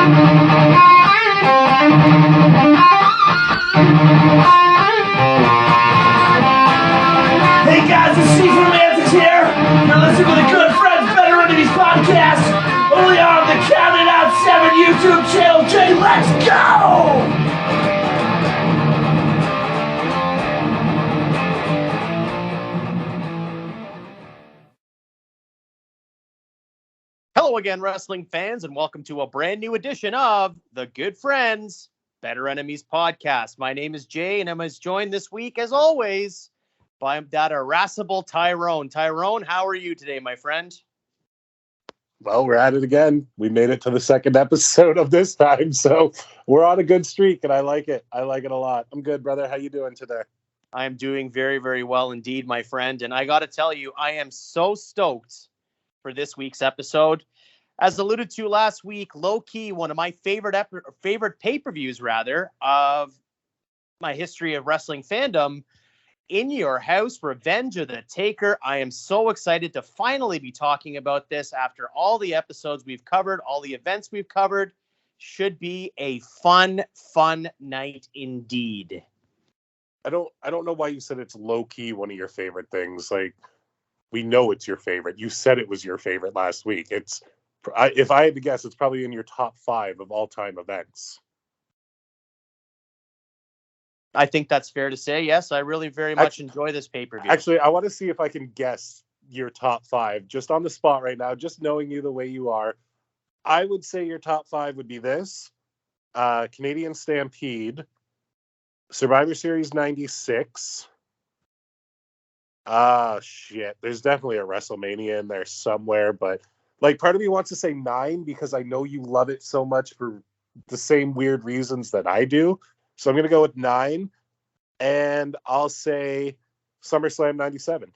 Hey guys, it's Steve from Mantis here. You're listening to the Good Friends Better Enemies podcast, only on the Counted Out 7 YouTube channel. Jay, let's go! Hello again, wrestling fans, and welcome to a brand new edition of the Good Friends Better Enemies podcast. My name is Jay, and I'm joined this week, as always, by that irascible Tyrone. Tyrone, how are you today, my friend? Well, we're at it again. We made it to the second episode of this time, so we're on a good streak, and I like it. I like it a lot. I'm good, brother. How you doing today? I am doing very, very well indeed, my friend, and I got to tell you, I am so stoked for this week's episode. As alluded to last week, low-key, one of my favorite pay-per-views, of my history of wrestling fandom, In Your House, Revenge of the Taker. I am so excited to finally be talking about this after all the episodes we've covered, all the events we've covered. Should be a fun night indeed. I don't know why you said it's low-key one of your favorite things. Like, we know it's your favorite. You said it was your favorite last week. If I had to guess, it's probably in your top 5 of all-time events. I think that's fair to say. Yes, I really very much enjoy this pay-per-view. Actually, I want to see if I can guess your top 5 just on the spot right now, just knowing you the way you are. I would say your top 5 would be this: Canadian Stampede, Survivor Series 96. Shit. There's definitely a WrestleMania in there somewhere, but like, part of me wants to say 9 because I know you love it so much for the same weird reasons that I do. So I'm going to go with 9, and I'll say SummerSlam 97.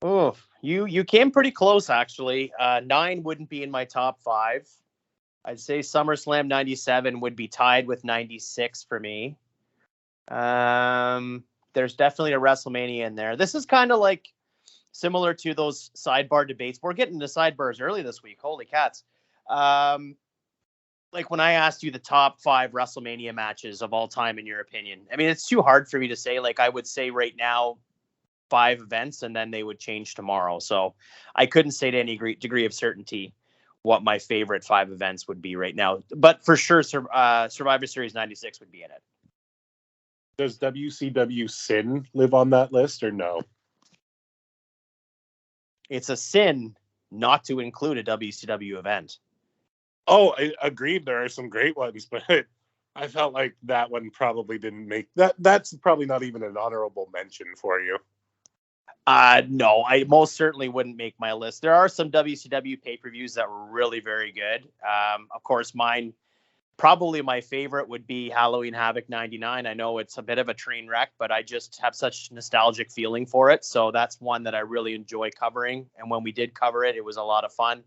Oh, you came pretty close, actually. 9 wouldn't be in my top 5. I'd say SummerSlam 97 would be tied with 96 for me. There's definitely a WrestleMania in there. This is kind of like similar to those sidebar debates. We're getting to sidebars early this week. Holy cats. Like when I asked you the top 5 WrestleMania matches of all time, in your opinion, I mean, it's too hard for me to say. Like, I would say right now 5 events, and then they would change tomorrow. So I couldn't say to any degree of certainty what my favorite 5 events would be right now. But for sure, Survivor Series 96 would be in it. Does WCW Sin live on that list or no? It's a sin not to include a WCW event. Oh, I agreed. There are some great ones, but I felt like that one probably didn't make that. That's probably not even an honorable mention for you. No, I most certainly wouldn't make my list. There are some WCW pay-per-views that were really very good. Of course, probably my favorite would be Halloween Havoc 99. I know it's a bit of a train wreck, but I just have such nostalgic feeling for it. So that's one that I really enjoy covering. And when we did cover it, it was a lot of fun.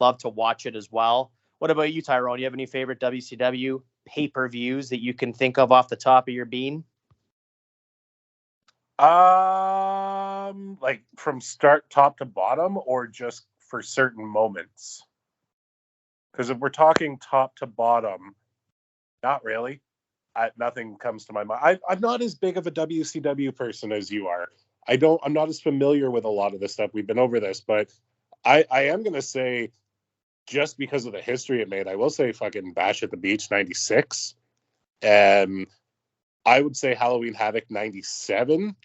Love to watch it as well. What about you, Tyrone? You have any favorite WCW pay-per-views that you can think of off the top of your bean? Like from top to bottom, or just for certain moments? Because if we're talking top to bottom, not really. Nothing comes to my mind. I'm not as big of a WCW person as you are. I'm not as familiar with a lot of this stuff. We've been over this, but I am going to say, just because of the history it made, I will say fucking Bash at the Beach 96. And I would say Halloween Havoc 97.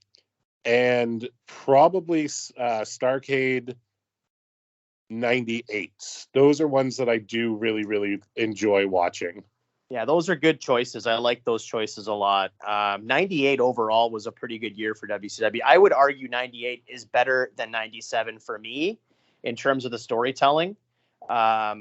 And probably Starrcade 98. Those are ones that I do really, really enjoy watching. Yeah, those are good choices. I like those choices a lot. 98 overall was a pretty good year for WCW. I would argue 98 is better than 97 for me in terms of the storytelling. Well,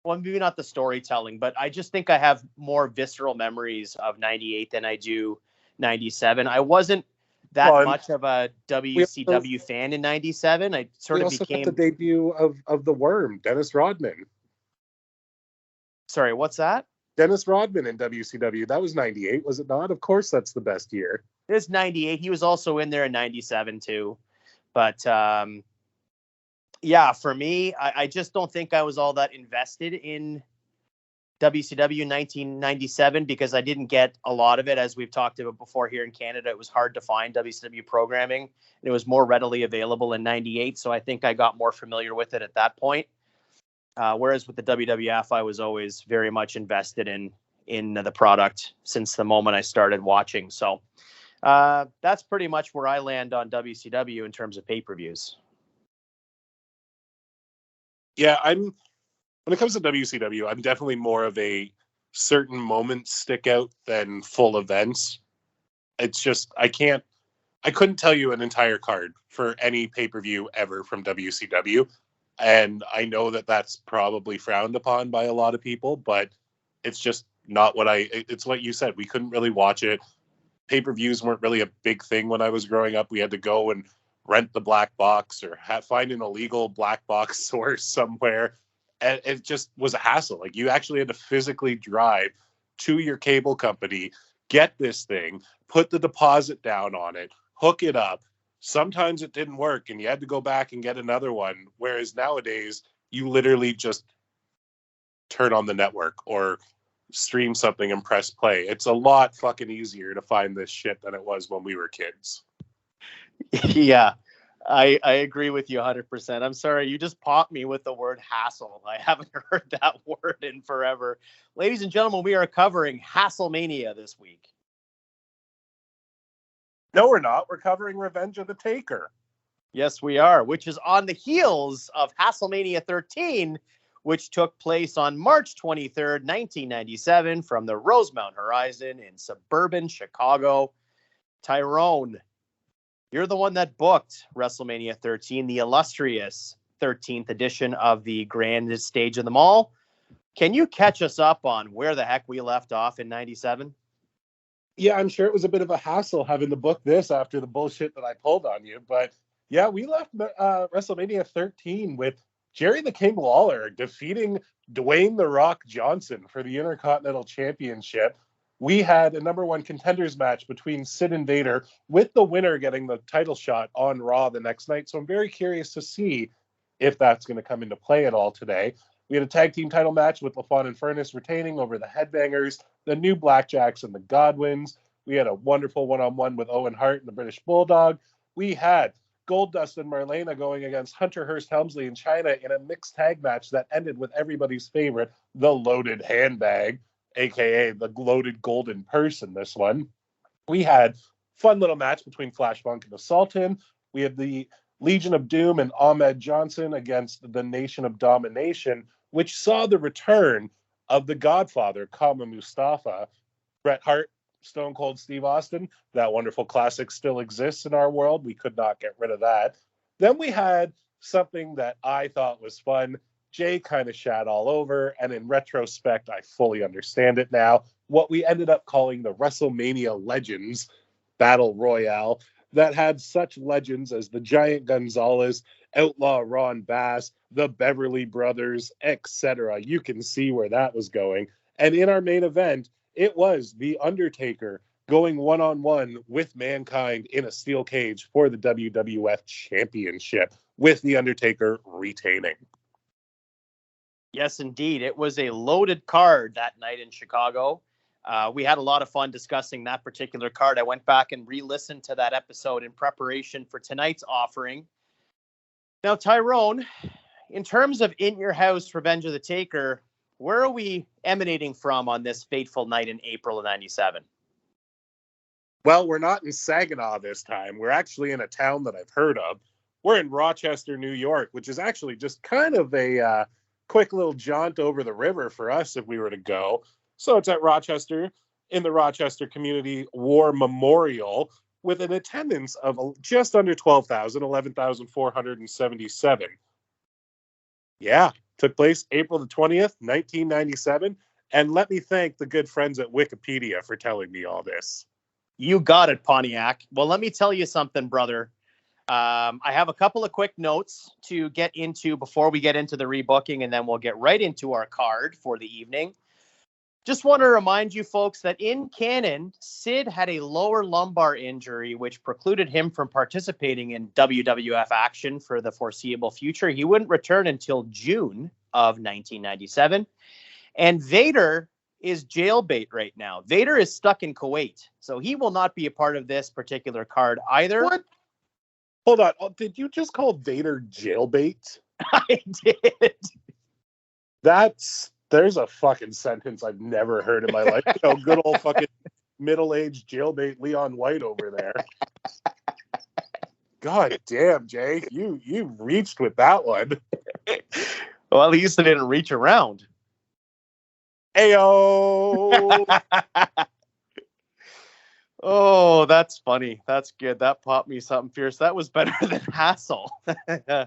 maybe not the storytelling, but I just think I have more visceral memories of 98 than I do 97. I wasn't that much of a WCW fan in 97. I sort of became the debut of the Worm, Dennis Rodman. Sorry, what's that? Dennis Rodman in WCW. That was 98, was it not? Of course, that's the best year. It was 98. He was also in there in 97 too. But yeah, for me, I just don't think I was all that invested in WCW 1997 because I didn't get a lot of it. As we've talked about before here in Canada, it was hard to find WCW programming. And it was more readily available in 98. So I think I got more familiar with it at that point. Whereas with the WWF, I was always very much invested in the product since the moment I started watching. So that's pretty much where I land on WCW in terms of pay-per-views. Yeah, when it comes to WCW, I'm definitely more of a certain moments stick out than full events. It's just, I couldn't tell you an entire card for any pay-per-view ever from WCW. And I know that that's probably frowned upon by a lot of people, but it's just not it's what you said. We couldn't really watch it. Pay-per-views weren't really a big thing when I was growing up. We had to go and rent the black box or find an illegal black box source somewhere. And it just was a hassle. Like, you actually had to physically drive to your cable company, get this thing, put the deposit down on it, hook it up. Sometimes it didn't work and you had to go back and get another one. Whereas nowadays, you literally just turn on the network or stream something and press play. It's a lot fucking easier to find this shit than it was when we were kids. Yeah, I agree with you 100%. I'm sorry, you just popped me with the word hassle. I haven't heard that word in forever. Ladies and gentlemen, we are covering Hasslemania this week. No, we're not. We're covering Revenge of the Taker. Yes, we are, which is on the heels of Hasslemania 13, which took place on March 23rd, 1997, from the Rosemount Horizon in suburban Chicago. Tyrone, you're the one that booked WrestleMania 13, the illustrious 13th edition of the grandest stage of them all. Can you catch us up on where the heck we left off in 97? Yeah, I'm sure it was a bit of a hassle having to book this after the bullshit that I pulled on you. But yeah, we left WrestleMania 13 with Jerry the King Lawler defeating Dwayne The Rock Johnson for the Intercontinental Championship. We had a number one contenders match between Sid and Vader, with the winner getting the title shot on Raw the next night. So I'm very curious to see if that's going to come into play at all today. We had a tag team title match with LaFon and Furnace retaining over the Headbangers, the New Blackjacks, and the Godwins. We had a wonderful one-on-one with Owen Hart and the British Bulldog. We had Goldust and Marlena going against Hunter Hearst Helmsley and Chyna in a mixed tag match that ended with everybody's favorite, the Loaded Handbag, aka the Loaded Golden Purse in this one. We had fun little match between Flash Funk and the Sultan. We had the Legion of Doom and Ahmed Johnson against the Nation of Domination, which saw the return of the Godfather, Kama Mustafa. Bret Hart, Stone Cold Steve Austin. That wonderful classic still exists in our world. We could not get rid of that. Then we had something that I thought was fun. Jay kind of shat all over, and in retrospect, I fully understand it now. What we ended up calling the WrestleMania Legends Battle Royale, that had such legends as the Giant Gonzalez, Outlaw Ron Bass, the Beverly Brothers, etc. You can see where that was going. And in our main event, it was The Undertaker going one-on-one with Mankind in a steel cage for the WWF Championship, with The Undertaker retaining. Yes, indeed. It was a loaded card that night in Chicago. We had a lot of fun discussing that particular card. I went back and re-listened to that episode in preparation for tonight's offering. Now, Tyrone, in terms of In Your House, Revenge of the Taker, where are we emanating from on this fateful night in April of 97? Well, we're not in Saginaw this time. We're actually in a town that I've heard of. We're in Rochester, New York, which is actually just kind of a quick little jaunt over the river for us if we were to go. So it's at Rochester, in the Rochester Community War Memorial, with an attendance of just under 12,000, 11,477. Yeah, took place April the 20th, 1997. And let me thank the good friends at Wikipedia for telling me all this. You got it, Pontiac. Well, let me tell you something, brother. I have a couple of quick notes to get into before we get into the rebooking, and then we'll get right into our card for the evening. Just want to remind you folks that in canon, Sid had a lower lumbar injury, which precluded him from participating in WWF action for the foreseeable future. He wouldn't return until June of 1997. And Vader is jailbait right now. Vader is stuck in Kuwait, so he will not be a part of this particular card either. What? Hold on. Oh, did you just call Vader jailbait? I did. There's a fucking sentence I've never heard in my life. Good old fucking middle-aged jailbait Leon White over there. God damn, Jay, you reached with that one. Well, at least I didn't reach around. Ayo. Oh, that's funny. That's good. That popped me something fierce. That was better than Hassel. Oh,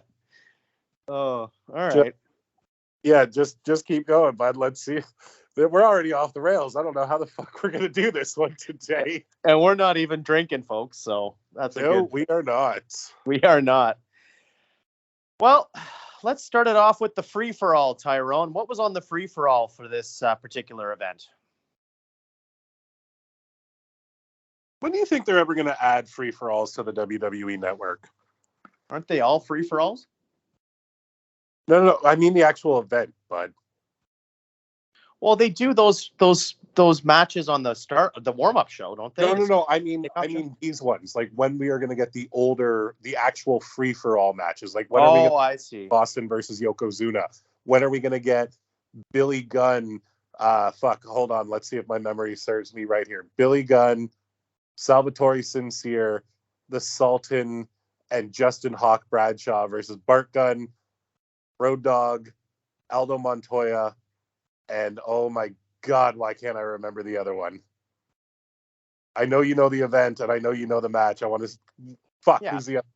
all right. Just keep going, bud. Let's see. We're already off the rails. I don't know how the fuck we're gonna do this one today. And we're not even drinking, folks. So that's we are not. We are not. Well, let's start it off with the free-for-all, Tyrone. What was on the free-for-all for this particular event? When do you think they're ever going to add free-for-alls to the WWE network? Aren't they all free-for-alls? No. I mean the actual event, bud. Well, they do those matches on the warm-up show, don't they? No. I mean these ones. Like when we are going to get the actual free-for-all matches. Like when are we going to I see. Boston versus Yokozuna? When are we going to get Billy Gunn? Hold on. Let's see if my memory serves me right here. Billy Gunn, Salvatore Sincere, the Sultan, and Justin Hawk Bradshaw versus Bart Gunn, Road Dogg, Aldo Montoya, and oh my God, why can't I remember the other one? I know you know the event, and I know you know the match. I want to... Who's the other?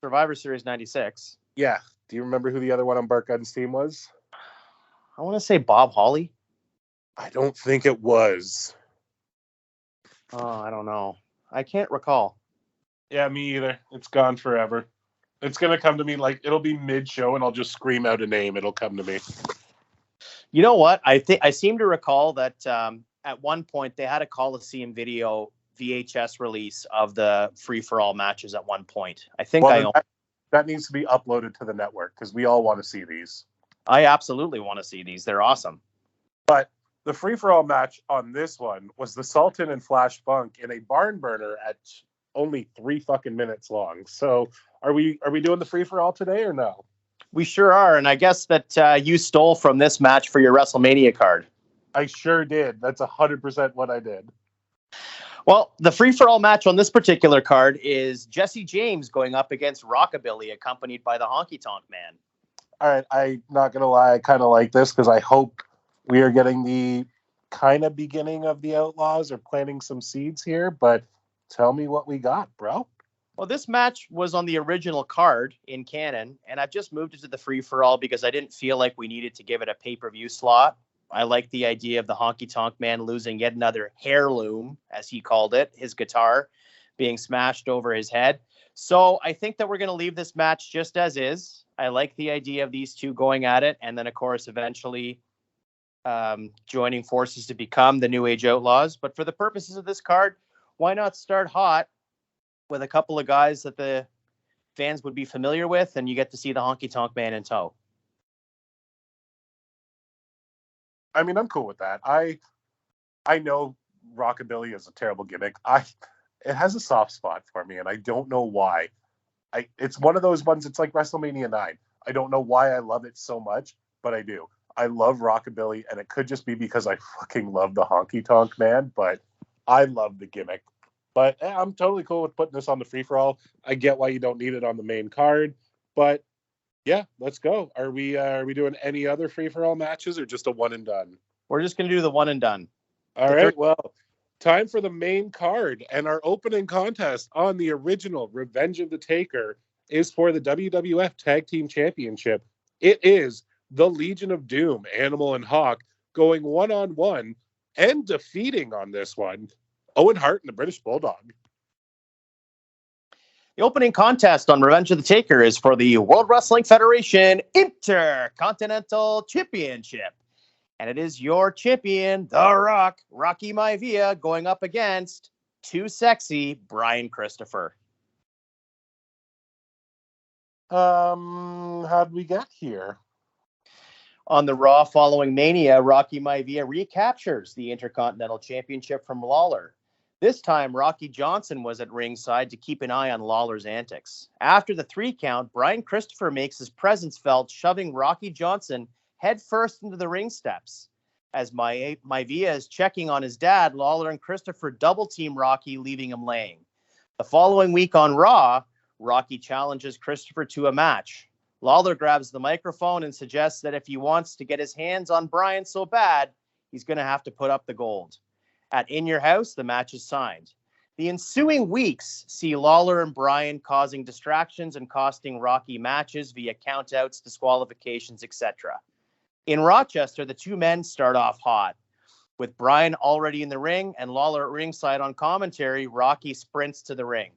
Survivor Series 96. Yeah. Do you remember who the other one on Bart Gunn's team was? I want to say Bob Holly. I don't think it was. Oh, I don't know. I can't recall. Yeah, me either. It's gone forever. It's going to come to me it'll be mid-show and I'll just scream out a name. It'll come to me. You know what? I seem to recall that at one point they had a Coliseum video VHS release of the free-for-all matches at one point. I think that needs to be uploaded to the network because we all want to see these. I absolutely want to see these. They're awesome. But the free-for-all match on this one was the Sultan and Flash Funk in a barn burner at only 3 fucking minutes long. So are we doing the free-for-all today or no? We sure are. And I guess that you stole from this match for your WrestleMania card. I sure did. That's 100% what I did. Well, the free-for-all match on this particular card is Jesse James going up against Rockabilly, accompanied by the Honky Tonk Man. All right. I'm not going to lie. I kind of like this because I hope we are getting the kind of beginning of the Outlaws or planting some seeds here, but tell me what we got, bro. Well, this match was on the original card in canon, and I've just moved it to the free-for-all because I didn't feel like we needed to give it a pay-per-view slot. I like the idea of the Honky Tonk Man losing yet another heirloom, as he called it, his guitar, being smashed over his head. So I think that we're going to leave this match just as is. I like the idea of these two going at it, and then, of course, eventually joining forces to become the New Age Outlaws. But for the purposes of this card, why not start hot with a couple of guys that the fans would be familiar with, and you get to see the Honky Tonk Man in tow? I mean, I'm cool with that. I know Rockabilly is a terrible gimmick. It has a soft spot for me, and I don't know why. It's one of those ones. It's like WrestleMania 9. I don't know why I love it so much, but I do. I love Rockabilly, and it could just be because I fucking love the Honky Tonk Man, but I love the gimmick. But I'm totally cool with putting this on the free-for-all. I get why you don't need it on the main card, but yeah, let's go. Are we doing any other free-for-all matches or just a one and done? We're just going to do the one and done. All right, well, time for the main card. And our opening contest on the original Revenge of the Taker is for the WWF Tag Team Championship. It is the Legion of Doom, Animal and Hawk, going one-on-one and defeating on this one Owen Hart and the British Bulldog. The opening contest on Revenge of the Taker is for the World Wrestling Federation Intercontinental Championship. And it is your champion, The Rock, Rocky Maivia, going up against Too Sexy, Brian Christopher. How'd we get here? On the Raw following Mania, Rocky Maivia recaptures the Intercontinental Championship from Lawler. This time, Rocky Johnson was at ringside to keep an eye on Lawler's antics. After the 3 count, Brian Christopher makes his presence felt, shoving Rocky Johnson headfirst into the ring steps. As Maivia is checking on his dad, Lawler and Christopher double-team Rocky, leaving him laying. The following week on Raw, Rocky challenges Christopher to a match. Lawler grabs the microphone and suggests that if he wants to get his hands on Brian so bad, he's going to have to put up the gold. At In Your House, the match is signed. The ensuing weeks see Lawler and Brian causing distractions and costing Rocky matches via countouts, disqualifications, etc. In Rochester, the 2 men start off hot. With Brian already in the ring and Lawler at ringside on commentary, Rocky sprints to the ring.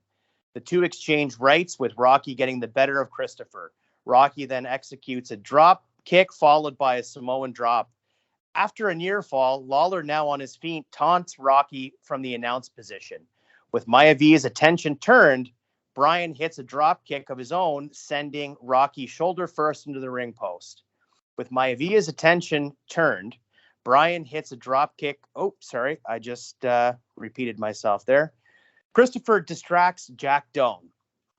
The 2 exchange rights, with Rocky getting the better of Christopher. Rocky then executes a drop kick followed by a Samoan drop. After a near fall, Lawler, now on his feet, taunts Rocky from the announce position. With Maivia's attention turned, Brian hits a drop kick of his own, sending Rocky shoulder first into the ring post. With Maivia's attention turned, Brian hits a drop kick. Oh, sorry, I just repeated myself there. Christopher distracts Jack Doan.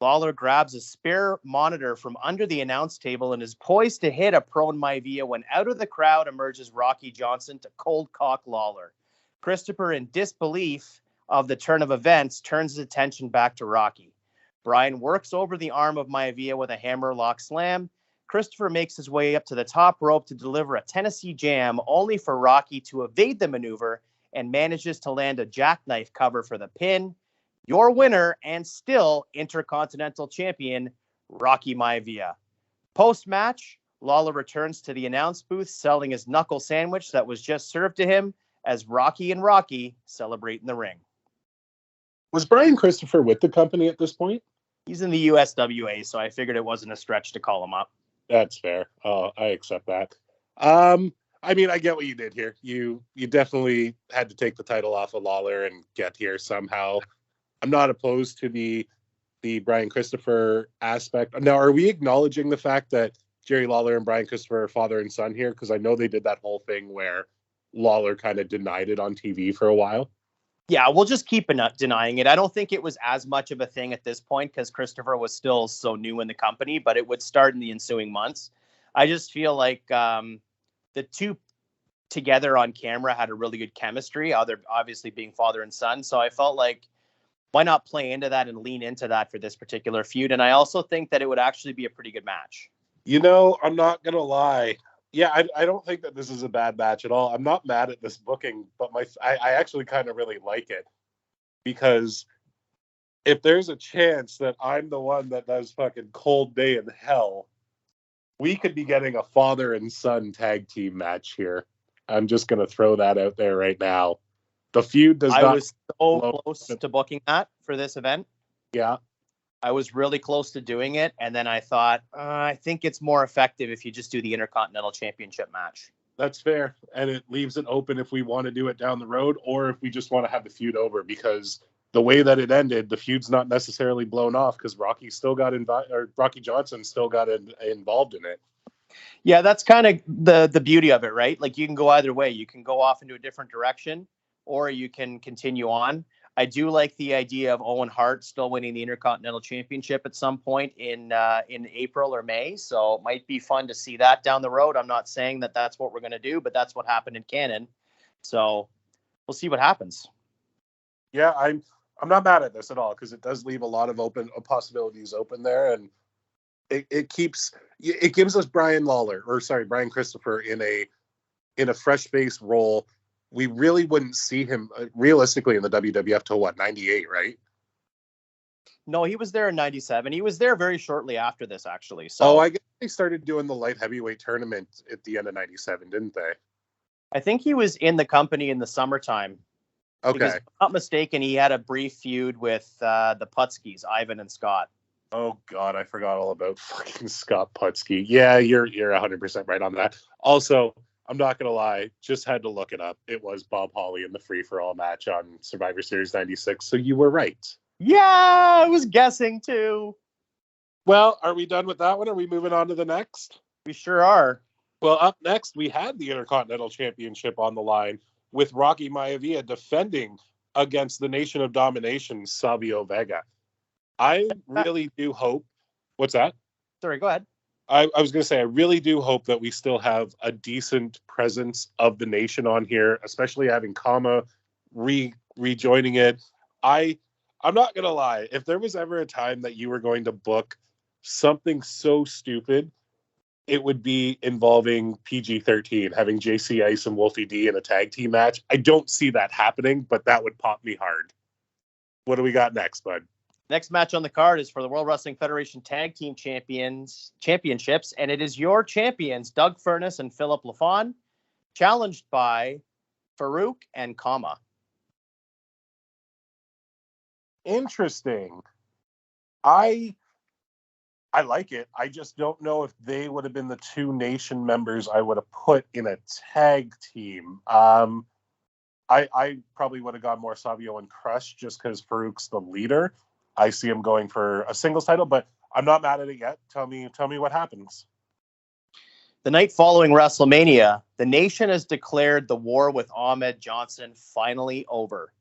Lawler grabs a spare monitor from under the announce table and is poised to hit a prone Maivia when out of the crowd emerges Rocky Johnson to cold cock Lawler. Christopher, in disbelief of the turn of events, turns his attention back to Rocky. Brian works over the arm of Maivia with a hammerlock slam. Christopher makes his way up to the top rope to deliver a Tennessee Jam, only for Rocky to evade the maneuver and manages to land a jackknife cover for the pin. Your winner and still Intercontinental Champion, Rocky Maivia. Post-match, Lawler returns to the announce booth selling his knuckle sandwich that was just served to him as Rocky and Rocky celebrate in the ring. Was Brian Christopher with the company at this point? He's in the USWA, so I figured it wasn't a stretch to call him up. That's fair. I accept that. I mean, I get what you did here. You definitely had to take the title off of Lawler and get here somehow. I'm not opposed to the Brian Christopher aspect. Now, are we acknowledging the fact that Jerry Lawler and Brian Christopher are father and son here? Because I know they did that whole thing where Lawler kind of denied it on TV for a while. Yeah, we'll just keep denying it. I don't think it was as much of a thing at this point because Christopher was still so new in the company, but it would start in the ensuing months. I just feel like the 2 together on camera had a really good chemistry, other obviously being father and son. So I felt like, why not play into that and lean into that for this particular feud? And I also think that it would actually be a pretty good match. You know, I'm not going to lie. Yeah, I don't think that this is a bad match at all. I'm not mad at this booking, but I actually kind of really like it. Because if there's a chance that I'm the one that does fucking Cold Day in Hell, we could be getting a father and son tag team match here. I'm just going to throw that out there right now. The feud does not... I was so close to booking that for this event. Yeah. I was really close to doing it, and then I thought, I think it's more effective if you just do the Intercontinental Championship match. That's fair, and it leaves it open if we want to do it down the road or if we just want to have the feud over, because the way that it ended, the feud's not necessarily blown off because Rocky Johnson still got involved in it. Yeah, that's kind of the beauty of it, right? Like, you can go either way. You can go off into a different direction, or you can continue on. I do like the idea of Owen Hart still winning the Intercontinental Championship at some point in April or May. So it might be fun to see that down the road. I'm not saying that that's what we're going to do, but that's what happened in canon. So we'll see what happens. Yeah, I'm not mad at this at all because it does leave a lot of possibilities open there, and it gives us Brian Christopher in a fresh face role. We really wouldn't see him realistically in the WWF till 98, right? No, he was there in 97. He was there very shortly after this, actually. So I guess they started doing the light heavyweight tournament at the end of 97, didn't they? I think he was in the company in the summertime. Okay. Because, if I'm not mistaken, he had a brief feud with the Putskys, Ivan and Scott. Oh, God, I forgot all about fucking Scott Putski. Yeah, you're 100% right on that. Also, I'm not going to lie, just had to look it up. It was Bob Holly in the free-for-all match on Survivor Series 96, so you were right. Yeah, I was guessing too. Well, are we done with that one? Are we moving on to the next? We sure are. Well, up next, we had the Intercontinental Championship on the line with Rocky Maivia defending against the Nation of Domination, Savio Vega. I really do hope. What's that? Sorry, go ahead. I was going to say, I really do hope that we still have a decent presence of the nation on here, especially having Kama rejoining it. I'm not going to lie. If there was ever a time that you were going to book something so stupid, it would be involving PG-13, having JC Ice and Wolfie D in a tag team match. I don't see that happening, but that would pop me hard. What do we got next, bud? Next match on the card is for the World Wrestling Federation Tag Team Championships, and it is your champions, Doug Furnas and Philip Lafon, challenged by Farouk and Kama. Interesting. I like it. I just don't know if they would have been the two nation members I would have put in a tag team. I probably would have gone more Savio and Crush just because Farouk's the leader. I see him going for a singles title, but I'm not mad at it yet. Tell me what happens. The night following WrestleMania, the nation has declared the war with Ahmed Johnson finally over.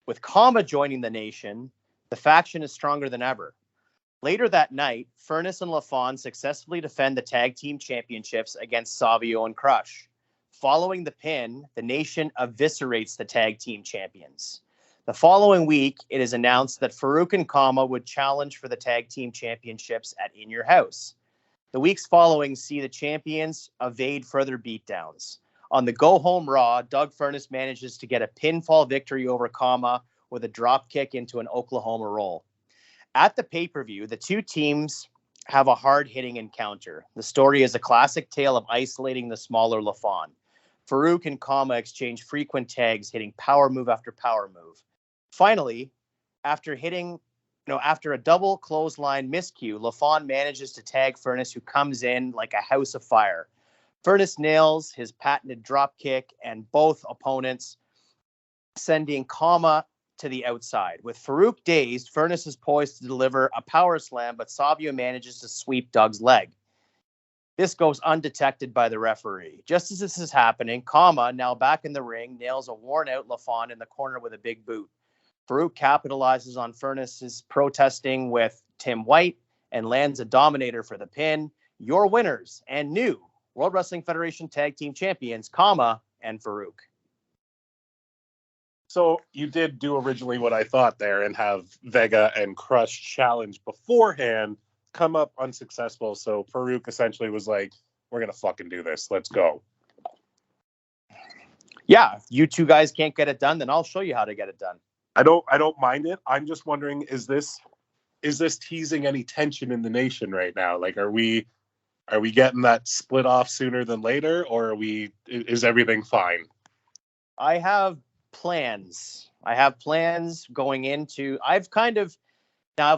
With Kama joining the nation, the faction is stronger than ever. Later that night, Furnas and Lafon successfully defend the tag team championships against Savio and Crush. Following the pin, the nation eviscerates the tag team champions. The following week, it is announced that Farouk and Kama would challenge for the tag team championships at In Your House. The weeks following see the champions evade further beatdowns. On the go-home Raw, Doug Furnas manages to get a pinfall victory over Kama with a drop kick into an Oklahoma roll. At the pay-per-view, the two teams have a hard-hitting encounter. The story is a classic tale of isolating the smaller Lafon. Farouk and Kama exchange frequent tags, hitting power move after power move. Finally, after a double clothesline miscue, Lafon manages to tag Furnas, who comes in like a house of fire. Furnas nails his patented drop kick, and both opponents sending Kama to the outside. With Farouk dazed, Furnas is poised to deliver a power slam, but Savio manages to sweep Doug's leg. This goes undetected by the referee. Just as this is happening, Kama, now back in the ring, nails a worn-out Lafon in the corner with a big boot. Farouk capitalizes on Furnas's protesting with Tim White and lands a dominator for the pin. Your winners and new World Wrestling Federation Tag Team Champions, Kama and Farouk. So you did do originally what I thought there and have Vega and Crush challenge beforehand, come up unsuccessful. So Farouk essentially was like, we're going to fucking do this. Let's go. Yeah, if you two guys can't get it done, then I'll show you how to get it done. I don't mind it. I'm just wondering, is this teasing any tension in the nation right now? Like, are we getting that split off sooner than later, or is everything fine? I have plans going into, I've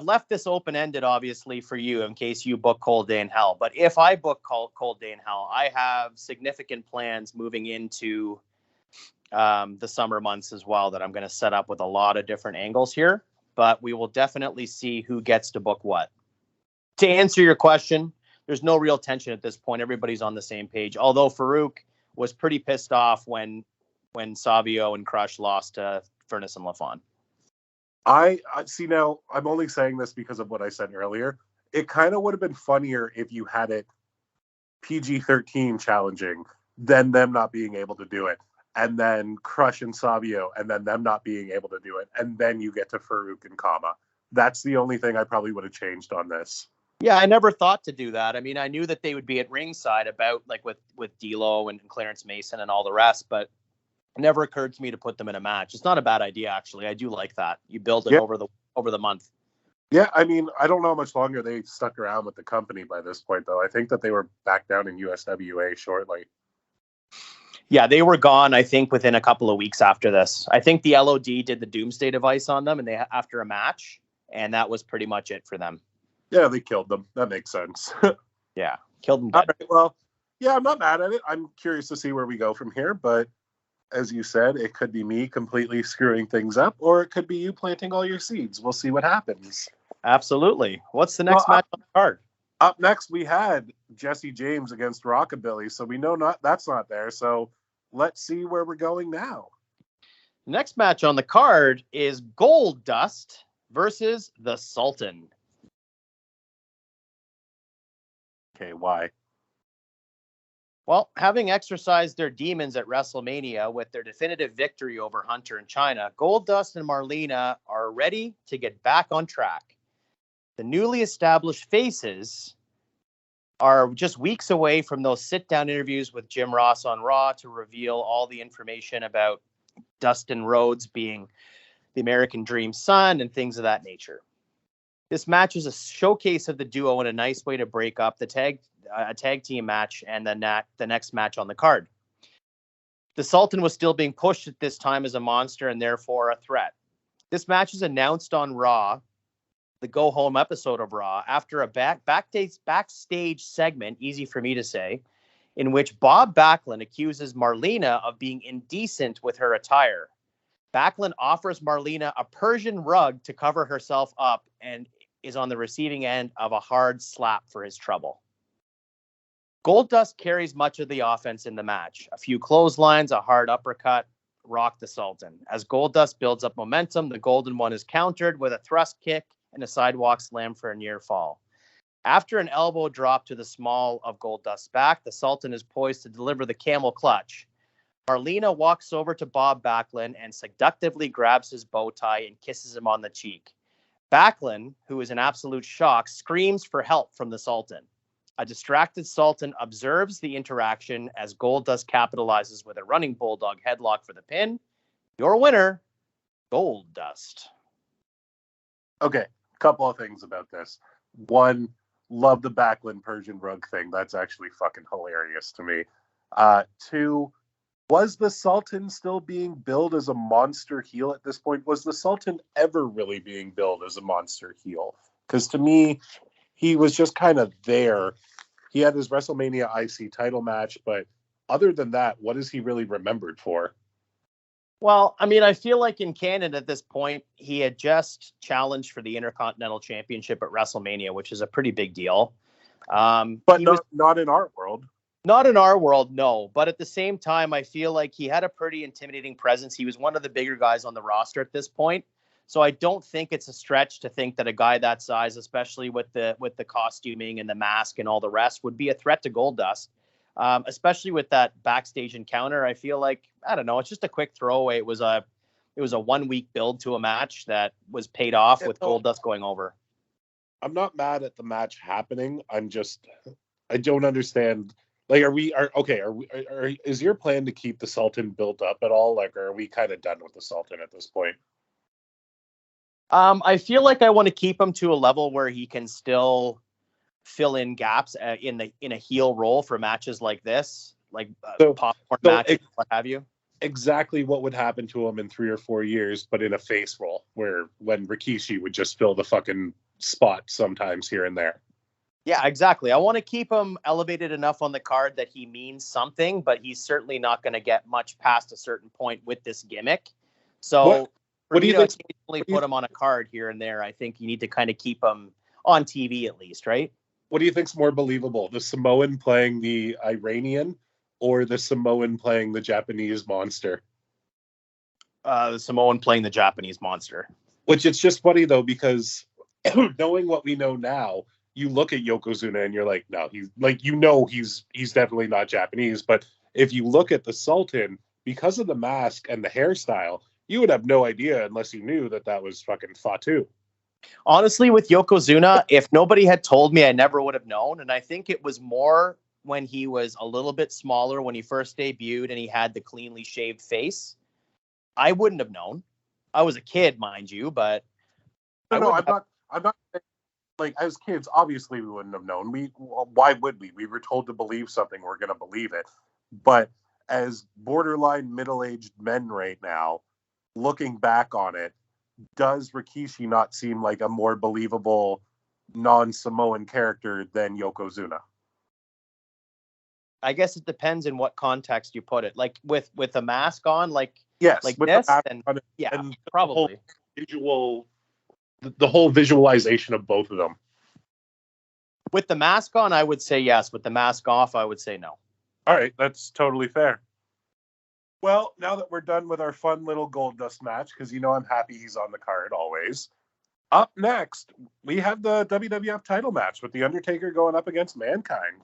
left this open-ended, obviously, for you in case you book Cold Day in Hell. But if I book Cold Day in Hell, I have significant plans moving into the summer months as well that I'm going to set up with a lot of different angles here. But we will definitely see who gets to book what. To answer your question, there's no real tension at this point. Everybody's on the same page. Although Farouk was pretty pissed off when Savio and Crush lost to Furnas and Lafon. I see now. I'm only saying this because of what I said earlier. It kind of would have been funnier if you had it PG-13 challenging, then them not being able to do it, and then Crush and Savio, and then them not being able to do it, and then you get to Farouk and Kama. That's the only thing I probably would have changed on this. Yeah, I never thought to do that. I mean, I knew that they would be at ringside about like with D'Lo and Clarence Mason and all the rest, but it never occurred to me to put them in a match. It's not a bad idea, actually. I do like that. You build it over the month. Yeah, I mean, I don't know how much longer they stuck around with the company by this point, though. I think that they were back down in USWA shortly. Yeah, they were gone, I think, within a couple of weeks after this. I think the LOD did the Doomsday device on them and they after a match, and that was pretty much it for them. Yeah, they killed them. That makes sense. Yeah, killed them dead. All right, well, yeah, I'm not mad at it. I'm curious to see where we go from here, but as you said, it could be me completely screwing things up, or it could be you planting all your seeds. We'll see what happens. Absolutely. What's the next match on the card? Up next, we had Jesse James against Rockabilly, so we know that's not there. So let's see where we're going now. Next match on the card is Gold Dust versus the Sultan. Okay, why? Well, having exercised their demons at WrestleMania with their definitive victory over Hunter and China, Goldust and Marlena are ready to get back on track. The newly established faces are just weeks away from those sit-down interviews with Jim Ross on Raw to reveal all the information about Dustin Rhodes being the American Dream son and things of that nature. This match is a showcase of the duo and a nice way to break up a tag team match and the next match on the card. The Sultan was still being pushed at this time as a monster and therefore a threat. This match is announced on Raw, the Go Home episode of Raw, after a backstage segment, easy for me to say, in which Bob Backlund accuses Marlena of being indecent with her attire. Backlund offers Marlena a Persian rug to cover herself up and is on the receiving end of a hard slap for his trouble. Goldust carries much of the offense in the match. A few clotheslines, a hard uppercut, rock the Sultan. As Goldust builds up momentum, the Golden One is countered with a thrust kick and a sidewalk slam for a near fall. After an elbow drop to the small of Goldust's back, the Sultan is poised to deliver the camel clutch. Marlena walks over to Bob Backlund and seductively grabs his bow tie and kisses him on the cheek. Backlund, who is in absolute shock, screams for help from the Sultan. A distracted Sultan observes the interaction as Goldust capitalizes with a running bulldog headlock for the pin. Your winner, Goldust. Okay, couple of things about this. One, love the Backlund Persian rug thing. That's actually fucking hilarious to me. Two, was the Sultan still being billed as a monster heel at this point? Was the Sultan ever really being billed as a monster heel? Because to me, he was just kind of there. He had his WrestleMania IC title match, but other than that, what is he really remembered for? Well, I mean, I feel like in Canada at this point, he had just challenged for the Intercontinental Championship at WrestleMania, which is a pretty big deal. But not in our world. Not in our world, no. But at the same time, I feel like he had a pretty intimidating presence. He was one of the bigger guys on the roster at this point. So I don't think it's a stretch to think that a guy that size, especially with the costuming and the mask and all the rest, would be a threat to Goldust. Especially with that backstage encounter. I feel like, I don't know, it's just a quick throwaway. It was a 1 week build to a match that was paid off with Goldust going over. I'm not mad at the match happening. I don't understand. Like, is your plan to keep the Sultan built up at all? Like, are we kind of done with the Sultan at this point? I feel like I want to keep him to a level where he can still fill in gaps in a heel role for matches like this, like popcorn matches, what have you. Exactly what would happen to him in 3 or 4 years, but in a face role, when Rikishi would just fill the fucking spot sometimes here and there. Yeah, exactly. I want to keep him elevated enough on the card that he means something, but he's certainly not going to get much past a certain point with this gimmick. So what do you think? Put him on a card here and there. I think you need to kind of keep him on TV at least, right? What do you think's more believable, the Samoan playing the Iranian or the Samoan playing the Japanese monster? The Samoan playing the Japanese monster. Which it's just funny though, because knowing what we know now, you look at Yokozuna and you're like, no, he's definitely not Japanese. But if you look at the Sultan, because of the mask and the hairstyle, you would have no idea unless you knew that was fucking Fatu. Honestly, with Yokozuna, if nobody had told me, I never would have known. And I think it was more when he was a little bit smaller, when he first debuted and he had the cleanly shaved face. I wouldn't have known. I was a kid, mind you, but I'm not like, as kids, obviously we wouldn't have known. Why would we? We were told to believe something, we're going to believe it. But as borderline middle-aged men right now, looking back on it, does Rikishi not seem like a more believable non-Samoan character than Yokozuna? I guess it depends in what context you put it. Like with a mask on, like yes, like with this, the then on it, yeah, and probably the whole visualization of both of them. With the mask on, I would say yes. With the mask off, I would say no. All right, that's totally fair. Well, now that we're done with our fun little Gold Dust match, because I'm happy he's on the card always. Up next, we have the WWF title match with The Undertaker going up against Mankind.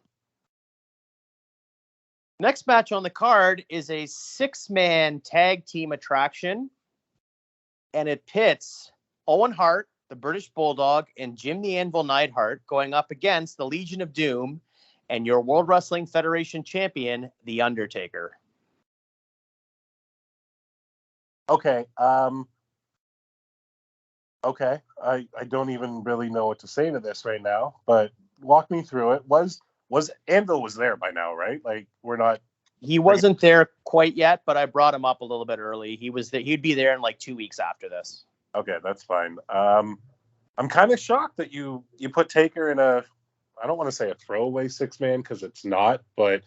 Next match on the card is a 6-man tag team attraction, and it pits Owen Hart, the British Bulldog, and Jim the Anvil Neidhart going up against the Legion of Doom and your World Wrestling Federation champion, The Undertaker. Okay. Okay. I don't even really know what to say to this right now, but walk me through it. Was Anvil was there by now, right? Like, we're not. He wasn't there quite yet, but I brought him up a little bit early. He'd be there in like 2 weeks after this. Okay, that's fine. I'm kind of shocked that you put Taker in a, I don't want to say a throwaway 6-man because it's not, but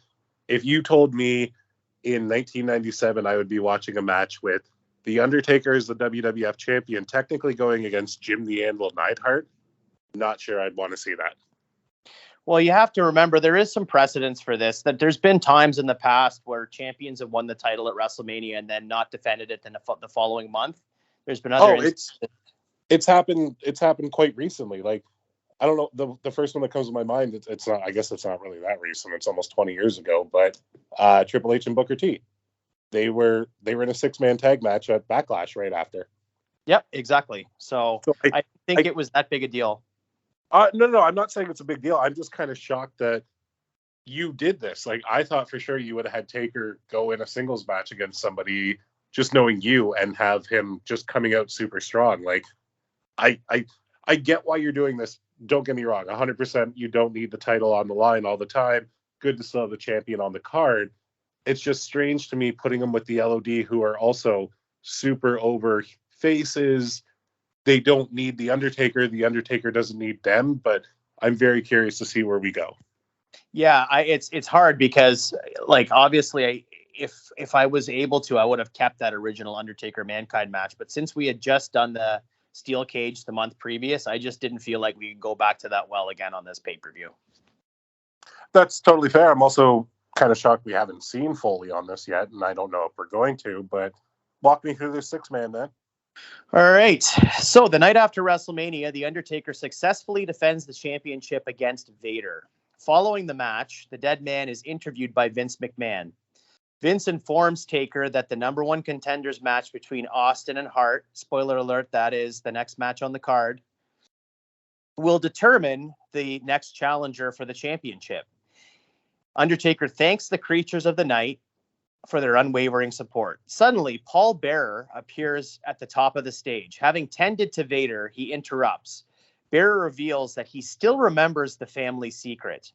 if you told me in 1997 I would be watching a match with The Undertaker as the WWF champion, technically going against Jim the Anvil Neidhart, not sure I'd want to see that. Well, you have to remember there is some precedence for this, that there's been times in the past where champions have won the title at WrestleMania and then not defended it in the following month. There's been other it's happened quite recently. Like, I don't know, the first one that comes to my mind, it's not, I guess it's not really that recent. It's almost 20 years ago, but Triple H and Booker T. They were in a 6-man tag match at Backlash right after. Yep, exactly. So I think it was that big a deal. No, I'm not saying it's a big deal. I'm just kind of shocked that you did this. Like, I thought for sure you would have had Taker go in a singles match against somebody, just knowing you, and have him just coming out super strong. Like, I get why you're doing this. Don't get me wrong. 100%, you don't need the title on the line all the time. Good to still have the champion on the card. It's just strange to me putting them with the LOD, who are also super over faces. They don't need The Undertaker. The Undertaker doesn't need them, but I'm very curious to see where we go. Yeah, it's hard because, like, obviously, if I was able to, I would have kept that original Undertaker Mankind match. But since we had just done the Steel Cage the month previous, I just didn't feel like we could go back to that well again on this pay-per-view. That's totally fair. I'm also kind of shocked we haven't seen Foley on this yet, and I don't know if we're going to, but walk me through this 6-man then. All right. So the night after WrestleMania, The Undertaker successfully defends the championship against Vader. Following the match, the dead man is interviewed by Vince McMahon. Vince informs Taker that the number one contenders match between Austin and Hart, spoiler alert, that is the next match on the card, will determine the next challenger for the championship. Undertaker thanks the creatures of the night for their unwavering support. Suddenly, Paul Bearer appears at the top of the stage. Having tended to Vader, he interrupts. Bearer reveals that he still remembers the family secret.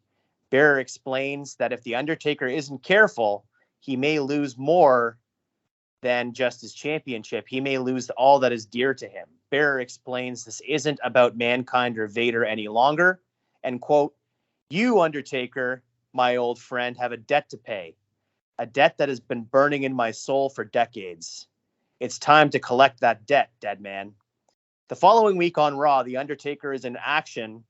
Bearer explains that if The Undertaker isn't careful, he may lose more than just his championship. He may lose all that is dear to him. Bearer explains this isn't about Mankind or Vader any longer. And, quote, "You, Undertaker, my old friend, have a debt to pay. A debt that has been burning in my soul for decades. It's time to collect that debt, dead man." The following week on Raw, The Undertaker is in action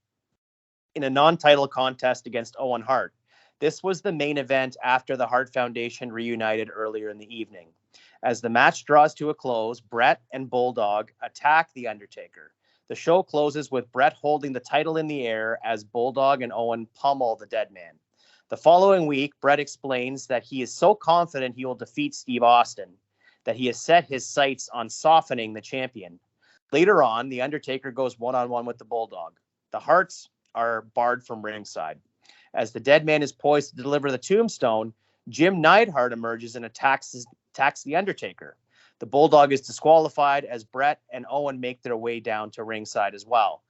in a non-title contest against Owen Hart. This was the main event after the Hart Foundation reunited earlier in the evening. As the match draws to a close, Bret and Bulldog attack The Undertaker. The show closes with Bret holding the title in the air as Bulldog and Owen pummel the dead man. The following week, Bret explains that he is so confident he will defeat Steve Austin that he has set his sights on softening the champion. Later on, The Undertaker goes one-on-one with the Bulldog. The Harts are barred from ringside. As the dead man is poised to deliver the tombstone, Jim Neidhart emerges and attacks The Undertaker. The Bulldog is disqualified as Bret and Owen make their way down to ringside as well.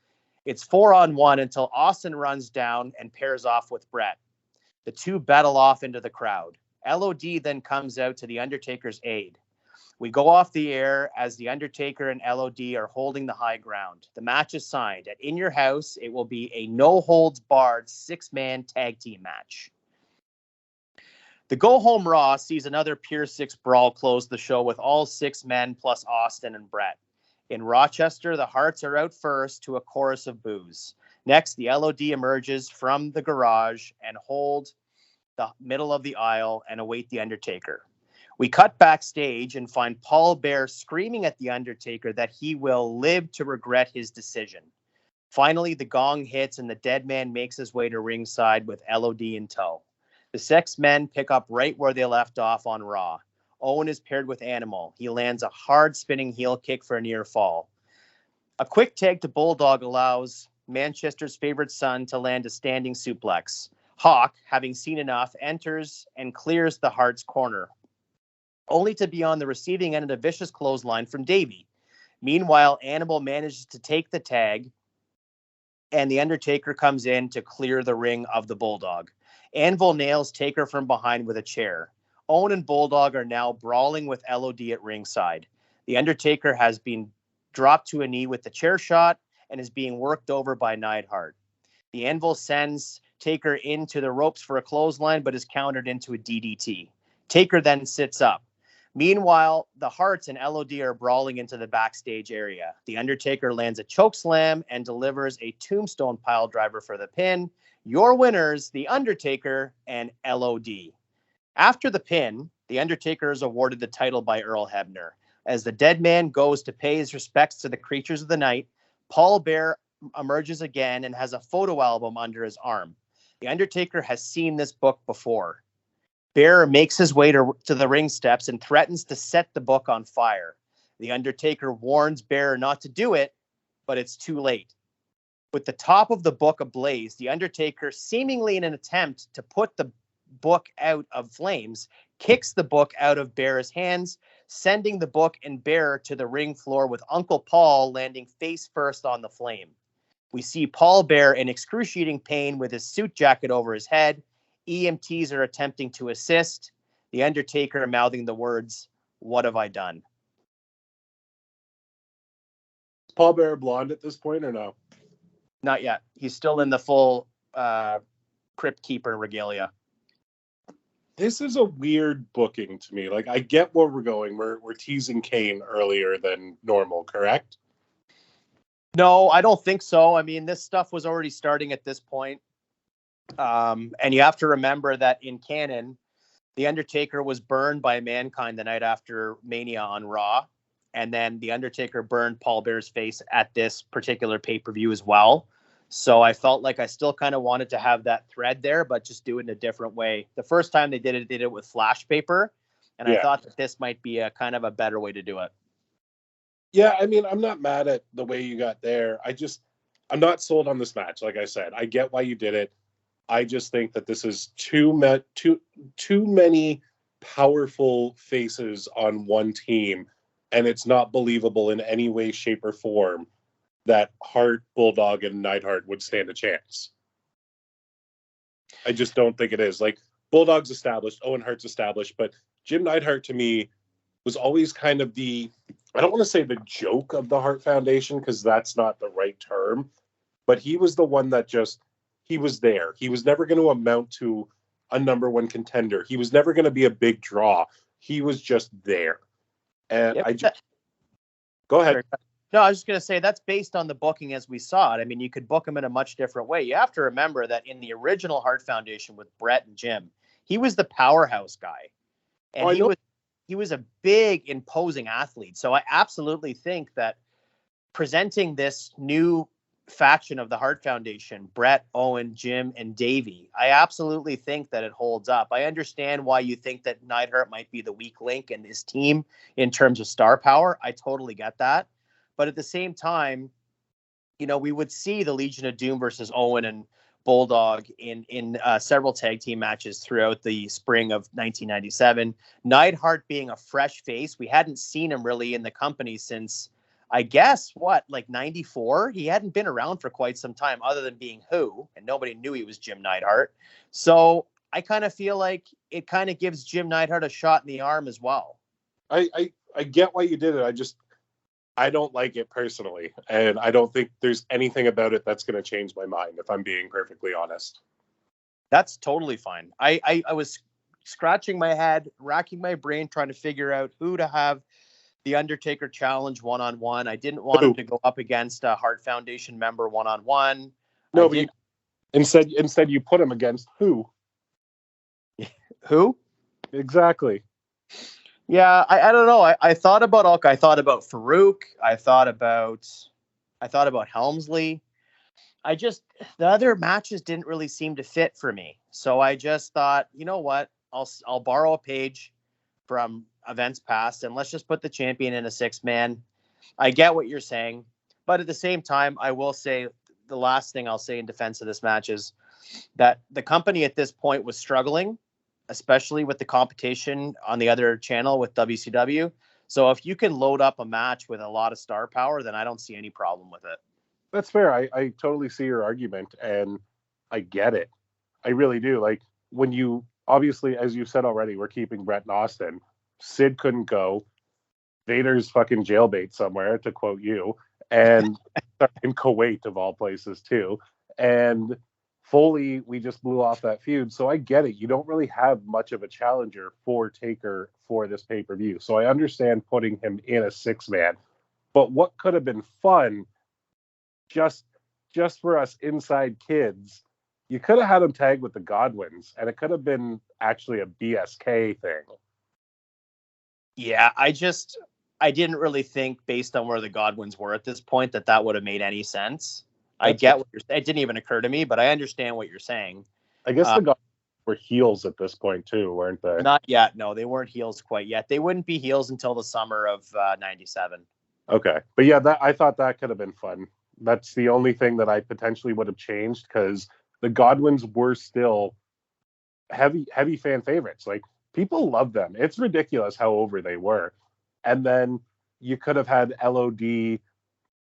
It's 4-on-1 until Austin runs down and pairs off with Bret. The two battle off into the crowd. LOD then comes out to The Undertaker's aid. We go off the air as The Undertaker and LOD are holding the high ground. The match is signed. At In Your House, it will be a no-holds-barred 6-man tag team match. The Go Home Raw sees another Pier 6 brawl close the show with all 6 men plus Austin and Bret. In Rochester, the Harts are out first to a chorus of boos. Next, the LOD emerges from the garage and hold the middle of the aisle and await the Undertaker. We cut backstage and find Paul Bearer screaming at the Undertaker that he will live to regret his decision. Finally, the gong hits and the dead man makes his way to ringside with LOD in tow. The 6 men pick up right where they left off on Raw. Owen is paired with Animal. He lands a hard spinning heel kick for a near fall. A quick tag to Bulldog allows Manchester's favorite son to land a standing suplex. Hawk, having seen enough, enters and clears the Hart's corner, only to be on the receiving end of a vicious clothesline from Davey. Meanwhile, Animal manages to take the tag, and the Undertaker comes in to clear the ring of the Bulldog. Anvil nails Taker from behind with a chair. Owen and Bulldog are now brawling with LOD at ringside. The Undertaker has been dropped to a knee with the chair shot and is being worked over by Neidhart. The Anvil sends Taker into the ropes for a clothesline, but is countered into a DDT. Taker then sits up. Meanwhile, the Harts and LOD are brawling into the backstage area. The Undertaker lands a chokeslam and delivers a tombstone pile driver for the pin. Your winners, The Undertaker and LOD. After the pin, The Undertaker is awarded the title by Earl Hebner. As the dead man goes to pay his respects to the creatures of the night, Paul Bearer emerges again and has a photo album under his arm. The Undertaker has seen this book before. Bearer makes his way to the ring steps and threatens to set the book on fire. The Undertaker warns Bearer not to do it, but it's too late. With the top of the book ablaze, the Undertaker, seemingly in an attempt to put the book out of flames, kicks the book out of Bearer's hands, sending the book and Bearer to the ring floor with Uncle Paul landing face first on the flame. We see Paul Bearer in excruciating pain with his suit jacket over his head. EMTs are attempting to assist. The Undertaker mouthing the words, "What have I done?" Is Paul Bearer blonde at this point or no? Not yet. He's still in the full Crypt Keeper regalia. This is a weird booking to me. Like, I get where we're going. We're teasing Kane earlier than normal, correct? No, I don't think so. I mean, this stuff was already starting at this point. And you have to remember that in canon, The Undertaker was burned by Mankind the night after Mania on Raw. And then The Undertaker burned Paul Bearer's face at this particular pay-per-view as well. So I felt like I still kind of wanted to have that thread there, but just do it in a different way. The first time they did it with flash paper. And I thought that this might be a kind of a better way to do it. Yeah, I mean, I'm not mad at the way you got there. I'm not sold on this match. Like I said, I get why you did it. I just think that this is too many powerful faces on one team, and it's not believable in any way, shape, or form that Hart, Bulldog, and Neidhart would stand a chance. I just don't think it is. Like, Bulldog's established, Owen Hart's established, but Jim Neidhart to me was always kind of I don't want to say the joke of the Hart Foundation, because that's not the right term, but he was the one that he was there. He was never going to amount to a number one contender. He was never going to be a big draw. He was just there. And go ahead. No, I was just going to say that's based on the booking as we saw it. I mean, you could book him in a much different way. You have to remember that in the original Hart Foundation with Brett and Jim, he was the powerhouse guy. And he was a big, imposing athlete. So I absolutely think that presenting this new faction of the Hart Foundation, Brett, Owen, Jim, and Davey, I absolutely think that it holds up. I understand why you think that Neidhart might be the weak link in his team in terms of star power. I totally get that. But at the same time, we would see the Legion of Doom versus Owen and Bulldog in several tag team matches throughout the spring of 1997. Neidhart being a fresh face, we hadn't seen him really in the company since, I guess, like 94? He hadn't been around for quite some time other than being Who, and nobody knew he was Jim Neidhart. So I kind of feel like it kind of gives Jim Neidhart a shot in the arm as well. I get why you did it. I don't like it personally, and I don't think there's anything about it that's going to change my mind, if I'm being perfectly honest. That's totally fine. I was scratching my head, racking my brain, trying to figure out who to have the Undertaker challenge one-on-one. I didn't want him to go up against a Hart Foundation member one-on-one. No, but instead you put him against who? Who? Exactly. Yeah, I don't know. I thought about Ulk. I thought about Farouk. I thought about Helmsley. The other matches didn't really seem to fit for me. So I just thought, you know what? I'll borrow a page from events past and let's just put the champion in a 6-man. I get what you're saying, but at the same time, I will say the last thing I'll say in defense of this match is that the company at this point was struggling, especially with the competition on the other channel with WCW. So if you can load up a match with a lot of star power, then I don't see any problem with it. That's fair. I totally see your argument, and I get it. I really do. Like, when you, obviously, as you said already, we're keeping Brett and Austin. Sid couldn't go. Vader's fucking jailbait somewhere, to quote you, and in Kuwait, of all places, too. And Foley, we just blew off that feud. So I get it. You don't really have much of a challenger for Taker for this pay-per-view. So I understand putting him in a 6-man. But what could have been fun, just for us inside kids, you could have had him tag with the Godwins, and it could have been actually a BSK thing. Yeah, I didn't really think, based on where the Godwins were at this point, that would have made any sense. I get what you're saying. It didn't even occur to me, but I understand what you're saying. I guess the Godwins were heels at this point too, weren't they? Not yet. No, they weren't heels quite yet. They wouldn't be heels until the summer of 97. Okay. But yeah, I thought that could have been fun. That's the only thing that I potentially would have changed, because the Godwins were still heavy fan favorites. Like, people love them. It's ridiculous how over they were. And then you could have had LOD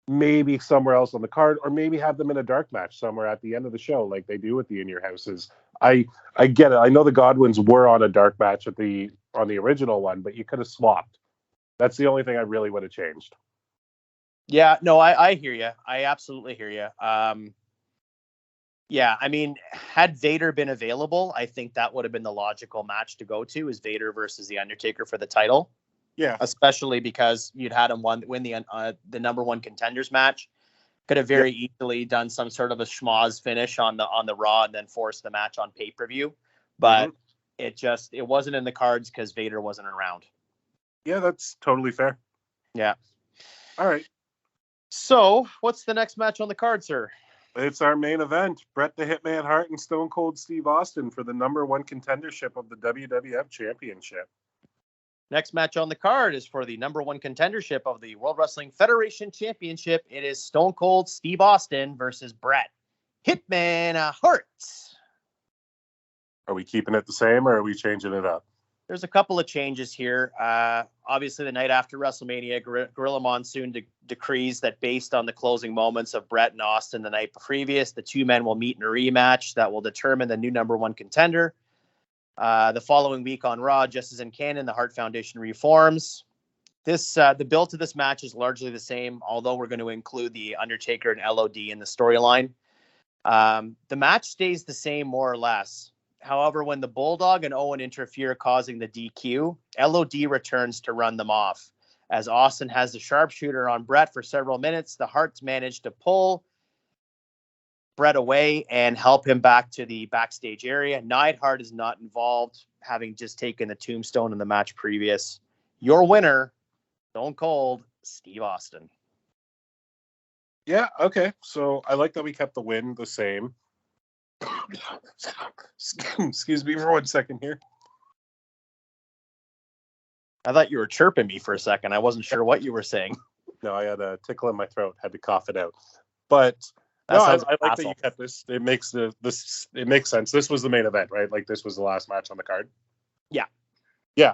maybe somewhere else on the card, or maybe have them in a dark match somewhere at the end of the show, like they do with the In Your Houses. I get it. I know the Godwins were on a dark match on the original one, but you could have swapped. That's the only thing I really would have changed. Yeah, no, I hear you. I absolutely hear you. Yeah, I mean, had Vader been available, I think that would have been the logical match to go to, is Vader versus The Undertaker for the title. Yeah, especially because you'd had him win the number one contenders match. Could have very easily done some sort of a schmoz finish on the Raw and then forced the match on pay-per-view. But it wasn't in the cards because Vader wasn't around. Yeah, that's totally fair. Yeah. All right. So what's the next match on the card, sir? It's our main event. Bret the Hitman Hart and Stone Cold Steve Austin for the number one contendership of the WWF Championship. Next match on the card is for the number one contendership of the World Wrestling Federation Championship. It is Stone Cold Steve Austin versus Bret Hitman Hart. Are we keeping it the same, or are we changing it up? There's a couple of changes here. Obviously, the night after WrestleMania, Gorilla Monsoon decrees that based on the closing moments of Bret and Austin the night previous, the two men will meet in a rematch that will determine the new number one contender. The following week on Raw, just as in canon, the Hart Foundation reforms. The build to this match is largely the same, although we're going to include the Undertaker and LOD in the storyline. The match stays the same, more or less. However, when the Bulldog and Owen interfere, causing the DQ, LOD returns to run them off. As Austin has the sharpshooter on Bret for several minutes, the Harts manage to pull Bret away and help him back to the backstage area. Neidhart is not involved, having just taken the tombstone in the match previous. Your winner, Stone Cold Steve Austin. Yeah, okay. So I like that we kept the win the same. Excuse me for 1 second here. I thought you were chirping me for a second. I wasn't sure what you were saying. No, I had a tickle in my throat. Had to cough it out. But I like that you kept this. It makes it makes sense. This was the main event, right? Like, this was the last match on the card. Yeah. Yeah,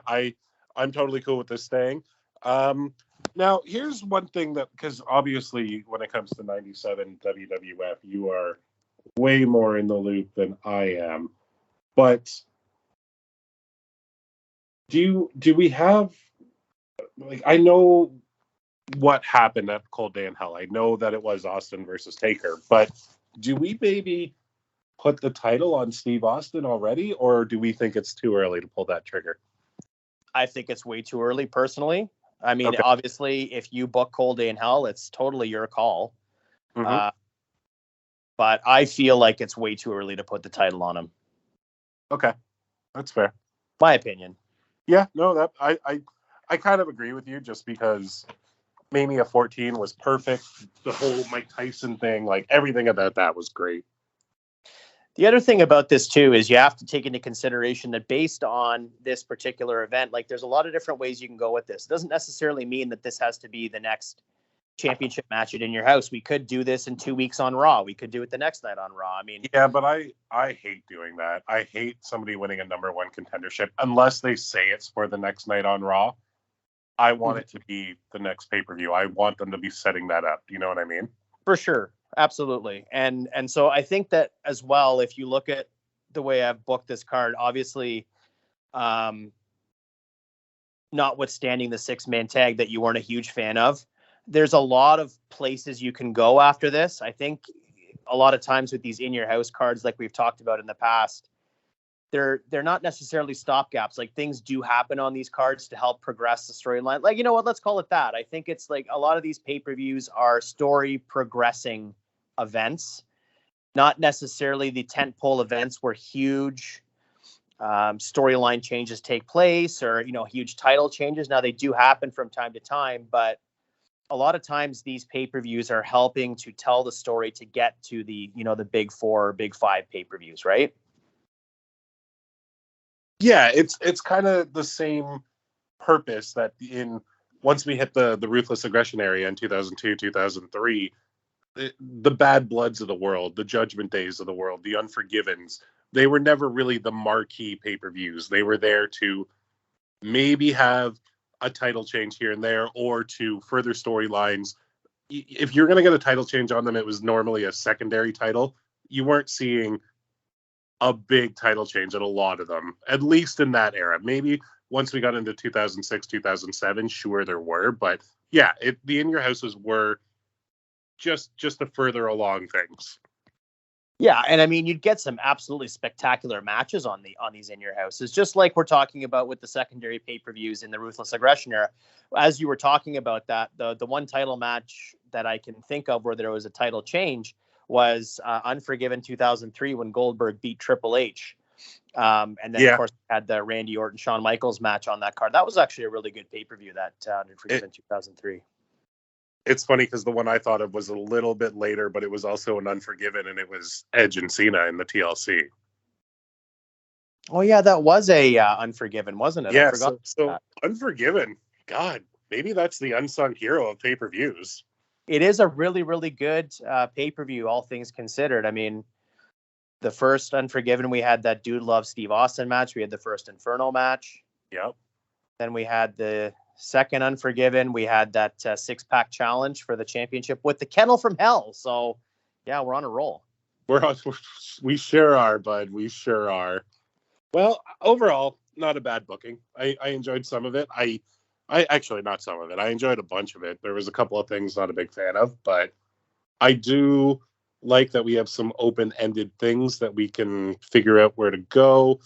I'm totally cool with this staying. Now, here's one thing that, because obviously when it comes to 97 WWF, you are way more in the loop than I am. But do we have, like, I know what happened at Cold Day in Hell. I know that it was Austin versus Taker, but do we maybe put the title on Steve Austin already, or do we think it's too early to pull that trigger? I think it's way too early, personally. I mean, Okay. Obviously, if you book Cold Day in Hell, it's totally your call. Mm-hmm. but I feel like it's way too early to put the title on him. Okay, that's fair. My opinion. Yeah, no, that I kind of agree with you, just because Mania 14 was perfect. The whole Mike Tyson thing, like everything about that was great. The other thing about this too is you have to take into consideration that based on this particular event, like there's a lot of different ways you can go with this. It doesn't necessarily mean that this has to be the next championship match at In Your House. We could do this in 2 weeks on Raw. We could do it the next night on Raw. I mean, yeah, but I hate doing that. I hate somebody winning a number one contendership unless they say it's for the next night on Raw. I want it to be the next pay-per-view. I want them to be setting that up. You know what I mean? for sure. Absolutely. And so I think that as well, if you look at the way I've booked this card, obviously, notwithstanding the 6-man tag that you weren't a huge fan of, there's a lot of places you can go after this. I think a lot of times with these In Your House cards, like we've talked about in the past, they're not necessarily stopgaps. Like things do happen on these cards to help progress the storyline. Like, you know what, let's call it that. I think it's like a lot of these pay-per-views are story progressing events, not necessarily the tentpole events where huge storyline changes take place or, you know, huge title changes. Now they do happen from time to time, but a lot of times these pay-per-views are helping to tell the story to get to the, you know, the big 4 or big 5 pay-per-views, right? Yeah, it's kind of the same purpose that once we hit the Ruthless Aggression area in 2002, 2003, the Bad Bloods of the world, the Judgment Days of the world, the Unforgivens, they were never really the marquee pay-per-views. They were there to maybe have a title change here and there or to further storylines. If you're going to get a title change on them, it was normally a secondary title. You weren't seeing a big title change at a lot of them, at least in that era. Maybe once we got into 2006, 2007, sure there were, but yeah, the In Your Houses were just to further along things. Yeah, and I mean, you'd get some absolutely spectacular matches on these In Your Houses, just like we're talking about with the secondary pay-per-views in the Ruthless Aggression era. As you were talking about that, the one title match that I can think of where there was a title change was Unforgiven 2003 when Goldberg beat Triple H. And then, of course, we had the Randy Orton, Shawn Michaels match on that card. That was actually a really good pay-per-view, that Unforgiven 2003. It's funny because the one I thought of was a little bit later, but it was also an Unforgiven, and it was Edge and Cena in the TLC. Oh, yeah, that was a Unforgiven, wasn't it? Yeah, I forgot so Unforgiven, God, maybe that's the unsung hero of pay-per-views. It is a really, really good pay-per-view, all things considered. I mean, the first Unforgiven, we had that Dude Love Steve Austin match. We had the first Inferno match. Yep. Then we had the second Unforgiven. We had that 6-pack challenge for the championship with the Kennel from Hell. So, yeah, we're on a roll. We sure are, bud. We sure are. Well, overall, not a bad booking. I enjoyed some of it. I actually, not some of it. I enjoyed a bunch of it. There was a couple of things not a big fan of, but I do like that we have some open-ended things that we can figure out where to go.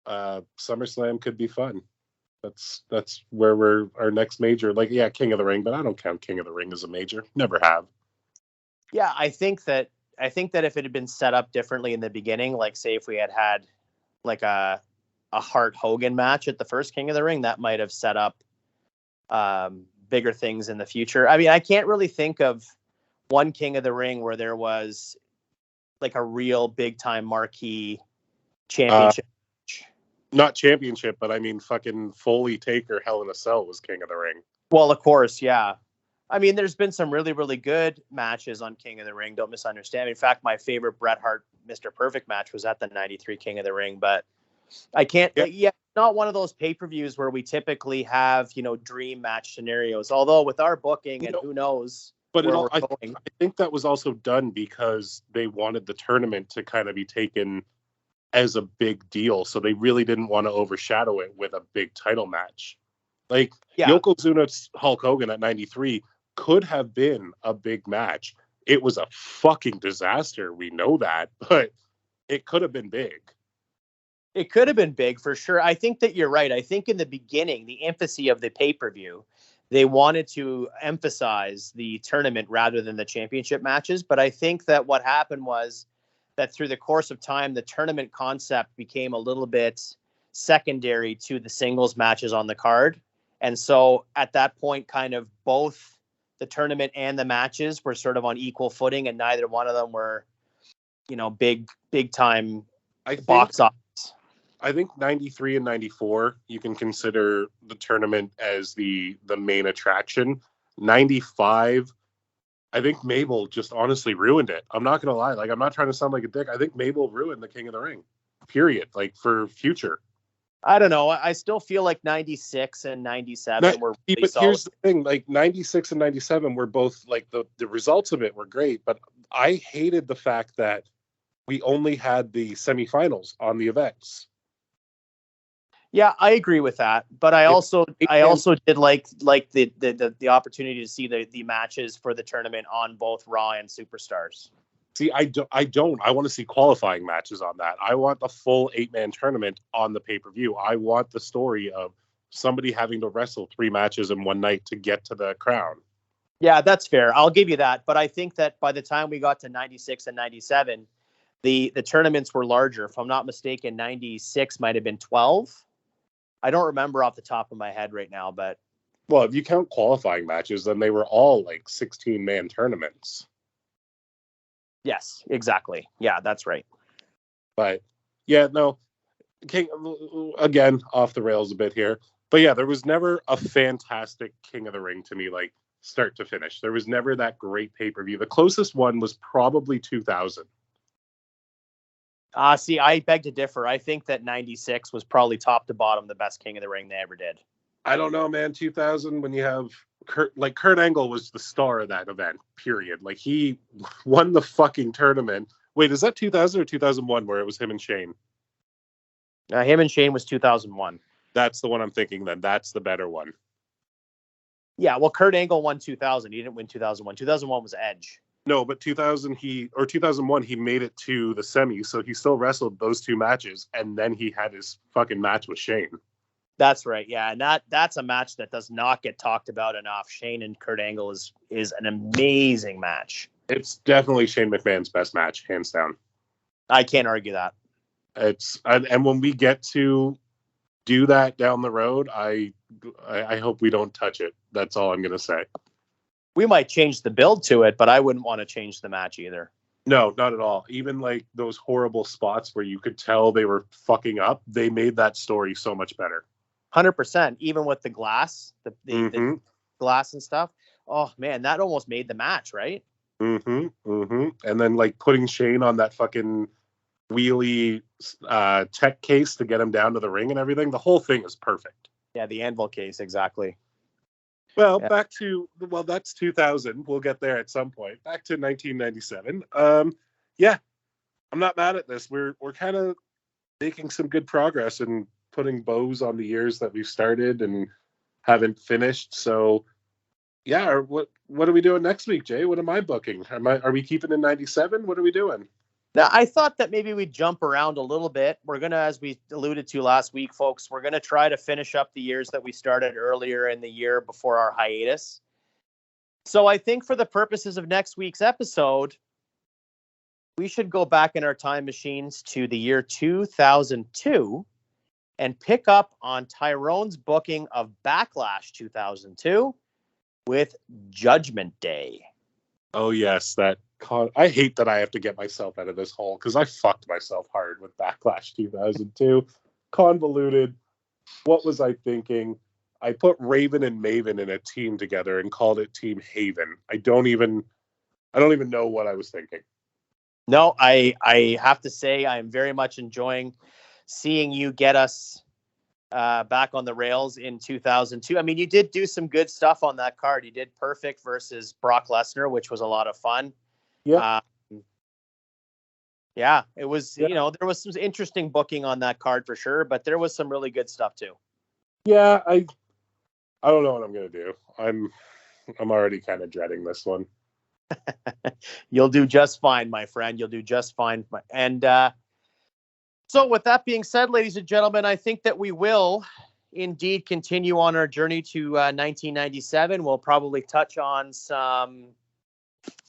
SummerSlam could be fun. That's where our next major, like, yeah, King of the Ring, but I don't count King of the Ring as a major. Never have. Yeah, I think that if it had been set up differently in the beginning, like say if we had like a Hart Hogan match at the first King of the Ring, that might have set up bigger things in the future. I mean, I can't really think of one King of the Ring where there was like a real big time marquee championship. Not championship, but I mean, fucking Foley Taker Hell in a Cell was King of the Ring. Well, of course, yeah. I mean, there's been some really, really good matches on King of the Ring. Don't misunderstand. In fact, my favorite Bret Hart Mr. Perfect match was at the '93 King of the Ring. But I can't. Yeah, not one of those pay-per-views where we typically have, you know, dream match scenarios. Although with our booking, and who knows. But I think that was also done because they wanted the tournament to kind of be taken as a big deal. So they really didn't want to overshadow it with a big title match. Like Yokozuna's Hulk Hogan at 93 could have been a big match. It was a fucking disaster. We know that, but it could have been big. It could have been big for sure. I think that you're right. I think in the beginning, the infancy of the pay-per-view, they wanted to emphasize the tournament rather than the championship matches. But I think that what happened was that through the course of time, the tournament concept became a little bit secondary to the singles matches on the card. And so at that point, kind of both the tournament and the matches were sort of on equal footing, and neither one of them were, big time box office. I think 93 and 94, you can consider the tournament as the main attraction. 95, I think Mabel just honestly ruined it. I'm not going to lie. Like, I'm not trying to sound like a dick. I think Mabel ruined the King of the Ring, period. Like, for future. I don't know. I still feel like 96 and 97 were really but solid. Here's the thing. Like, 96 and 97 were both, like, the results of it were great. But I hated the fact that we only had the semifinals on the events. Yeah, I agree with that, but I also did like the opportunity to see the matches for the tournament on both Raw and Superstars. See, I don't. I want to see qualifying matches on that. I want the full 8-man tournament on the pay-per-view. I want the story of somebody having to wrestle 3 matches in one night to get to the crown. Yeah, that's fair. I'll give you that, but I think that by the time we got to 96 and 97, the tournaments were larger. If I'm not mistaken, 96 might have been 12. I don't remember off the top of my head right now, but well, if you count qualifying matches, then they were all like 16-man tournaments. Yes, exactly. Yeah, that's right. But yeah, no, King, again, off the rails a bit here. But yeah, there was never a fantastic King of the Ring to me, like start to finish. There was never that great pay-per-view. The closest one was probably 2000. See, I beg to differ. I think that 96 was probably top to bottom the best King of the Ring they ever did. I don't know, man. 2000, when you have Kurt Angle was the star of that event, period. Like, he won the fucking tournament. Wait, is that 2000 or 2001 where it was him and Shane? Him and Shane was 2001. That's the one I'm thinking then. That's the better one. Yeah, well, Kurt Angle won 2000. He didn't win 2001. 2001 was Edge. No, but 2001, he made it to the semis, so he still wrestled those 2 matches, and then he had his fucking match with Shane. That's right, yeah, and that's a match that does not get talked about enough. Shane and Kurt Angle is an amazing match. It's definitely Shane McMahon's best match, hands down. I can't argue that. And when we get to do that down the road, I hope we don't touch it. That's all I'm gonna say. We might change the build to it, but I wouldn't want to change the match either. No, not at all. Even like those horrible spots where you could tell they were fucking up, they made that story so much better. 100%. Even with the glass, the glass and stuff. Oh man, that almost made the match, right? And then like putting Shane on that fucking wheelie tech case to get him down to the ring and everything. The whole thing is perfect. Yeah, the anvil case, exactly. Well, back to, that's 2000. We'll get there at some point. Back to 1997. Yeah, I'm not mad at this. We're kind of making some good progress and putting bows on the years that we've started and haven't finished. So, yeah, what are we doing next week, Jay? What am I booking? Are we keeping in 97? What are we doing? Now, I thought that maybe we'd jump around a little bit. We're going to, as we alluded to last week, folks, we're going to try to finish up the years that we started earlier in the year before our hiatus. So I think for the purposes of next week's episode, we should go back in our time machines to the year 2002 and pick up on Tyrone's booking of Backlash 2002 with Judgment Day. Oh, yes, I hate that I have to get myself out of this hole because I fucked myself hard with Backlash 2002. Convoluted. What was I thinking? I put Raven and Maven in a team together and called it Team Haven. I don't even know what I was thinking. No, I have to say I am very much enjoying seeing you get us back on the rails in 2002. I mean, you did do some good stuff on that card. You did Perfect versus Brock Lesnar, which was a lot of fun. Yeah. Yeah, it was, there was some interesting booking on that card for sure, but there was some really good stuff too. Yeah, I don't know what I'm going to do. I'm already kind of dreading this one. You'll do just fine, my friend. You'll do just fine. And So with that being said, ladies and gentlemen, I think that we will indeed continue on our journey to 1997. We'll probably touch on some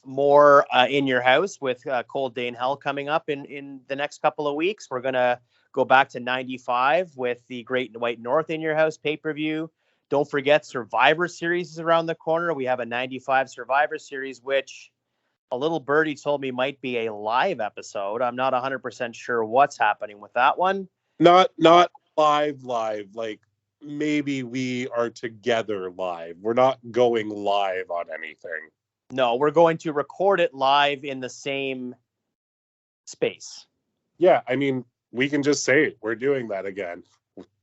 more in your house with Cold Day in Hell coming up in the next couple of weeks. We're going to go back to 95 with the Great White North in your house pay-per-view. Don't forget Survivor Series is around the corner. We have a 95 Survivor Series, which a little birdie told me might be a live episode. I'm not 100% sure what's happening with that one. Not live. Like maybe we are together live. We're not going live on anything. No, we're going to record it live in the same space. Yeah, I mean, we can just say it. We're doing that again.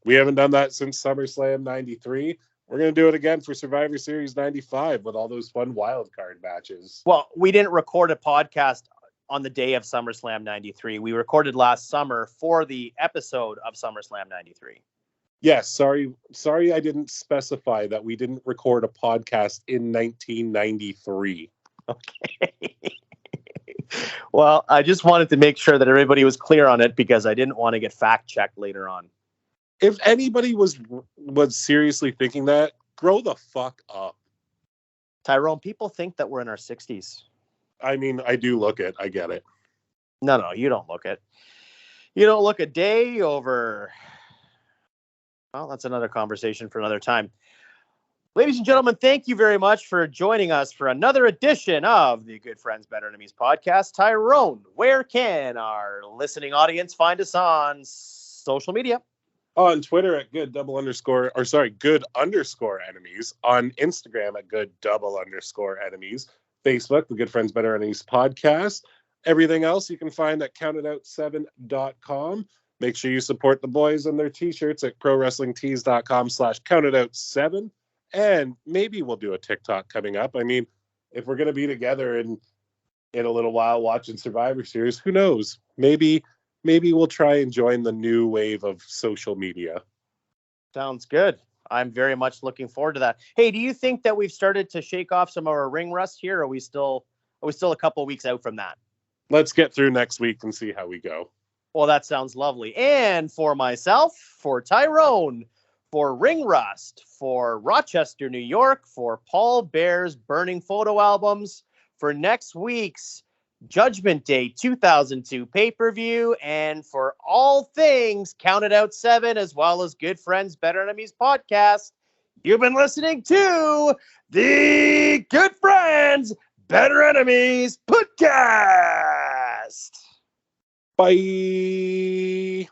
We haven't done that since SummerSlam 93. We're going to do it again for Survivor Series 95 with all those fun wild card matches. Well, we didn't record a podcast on the day of SummerSlam 93. We recorded last summer for the episode of SummerSlam 93. Yes, sorry I didn't specify that we didn't record a podcast in 1993. Okay. Well, I just wanted to make sure that everybody was clear on it because I didn't want to get fact-checked later on. If anybody was seriously thinking that, grow the fuck up. Tyrone, people think that we're in our 60s. I mean, I do look it. I get it. No, you don't look it. You don't look a day over... Well, that's another conversation for another time. Ladies and gentlemen, thank you very much for joining us for another edition of the Good Friends, Better Enemies podcast. Tyrone, where can our listening audience find us on social media? On Twitter at good underscore enemies. On Instagram at good double_underscore enemies. Facebook, the Good Friends, Better Enemies podcast. Everything else you can find at countedout7.com. Make sure you support the boys and their t-shirts at prowrestlingtees.com/countedout7. And maybe we'll do a TikTok coming up. I mean, if we're going to be together in a little while watching Survivor Series, who knows? Maybe we'll try and join the new wave of social media. Sounds good. I'm very much looking forward to that. Hey, do you think that we've started to shake off some of our ring rust here? Or are we still a couple of weeks out from that? Let's get through next week and see how we go. Well, that sounds lovely. And for myself, for Tyrone, for Ring Rust, for Rochester, New York, for Paul Bear's Burning Photo Albums, for next week's Judgment Day 2002 pay-per-view, and for all things Counted Out 7, as well as Good Friends, Better Enemies podcast, you've been listening to the Good Friends, Better Enemies podcast. Bye.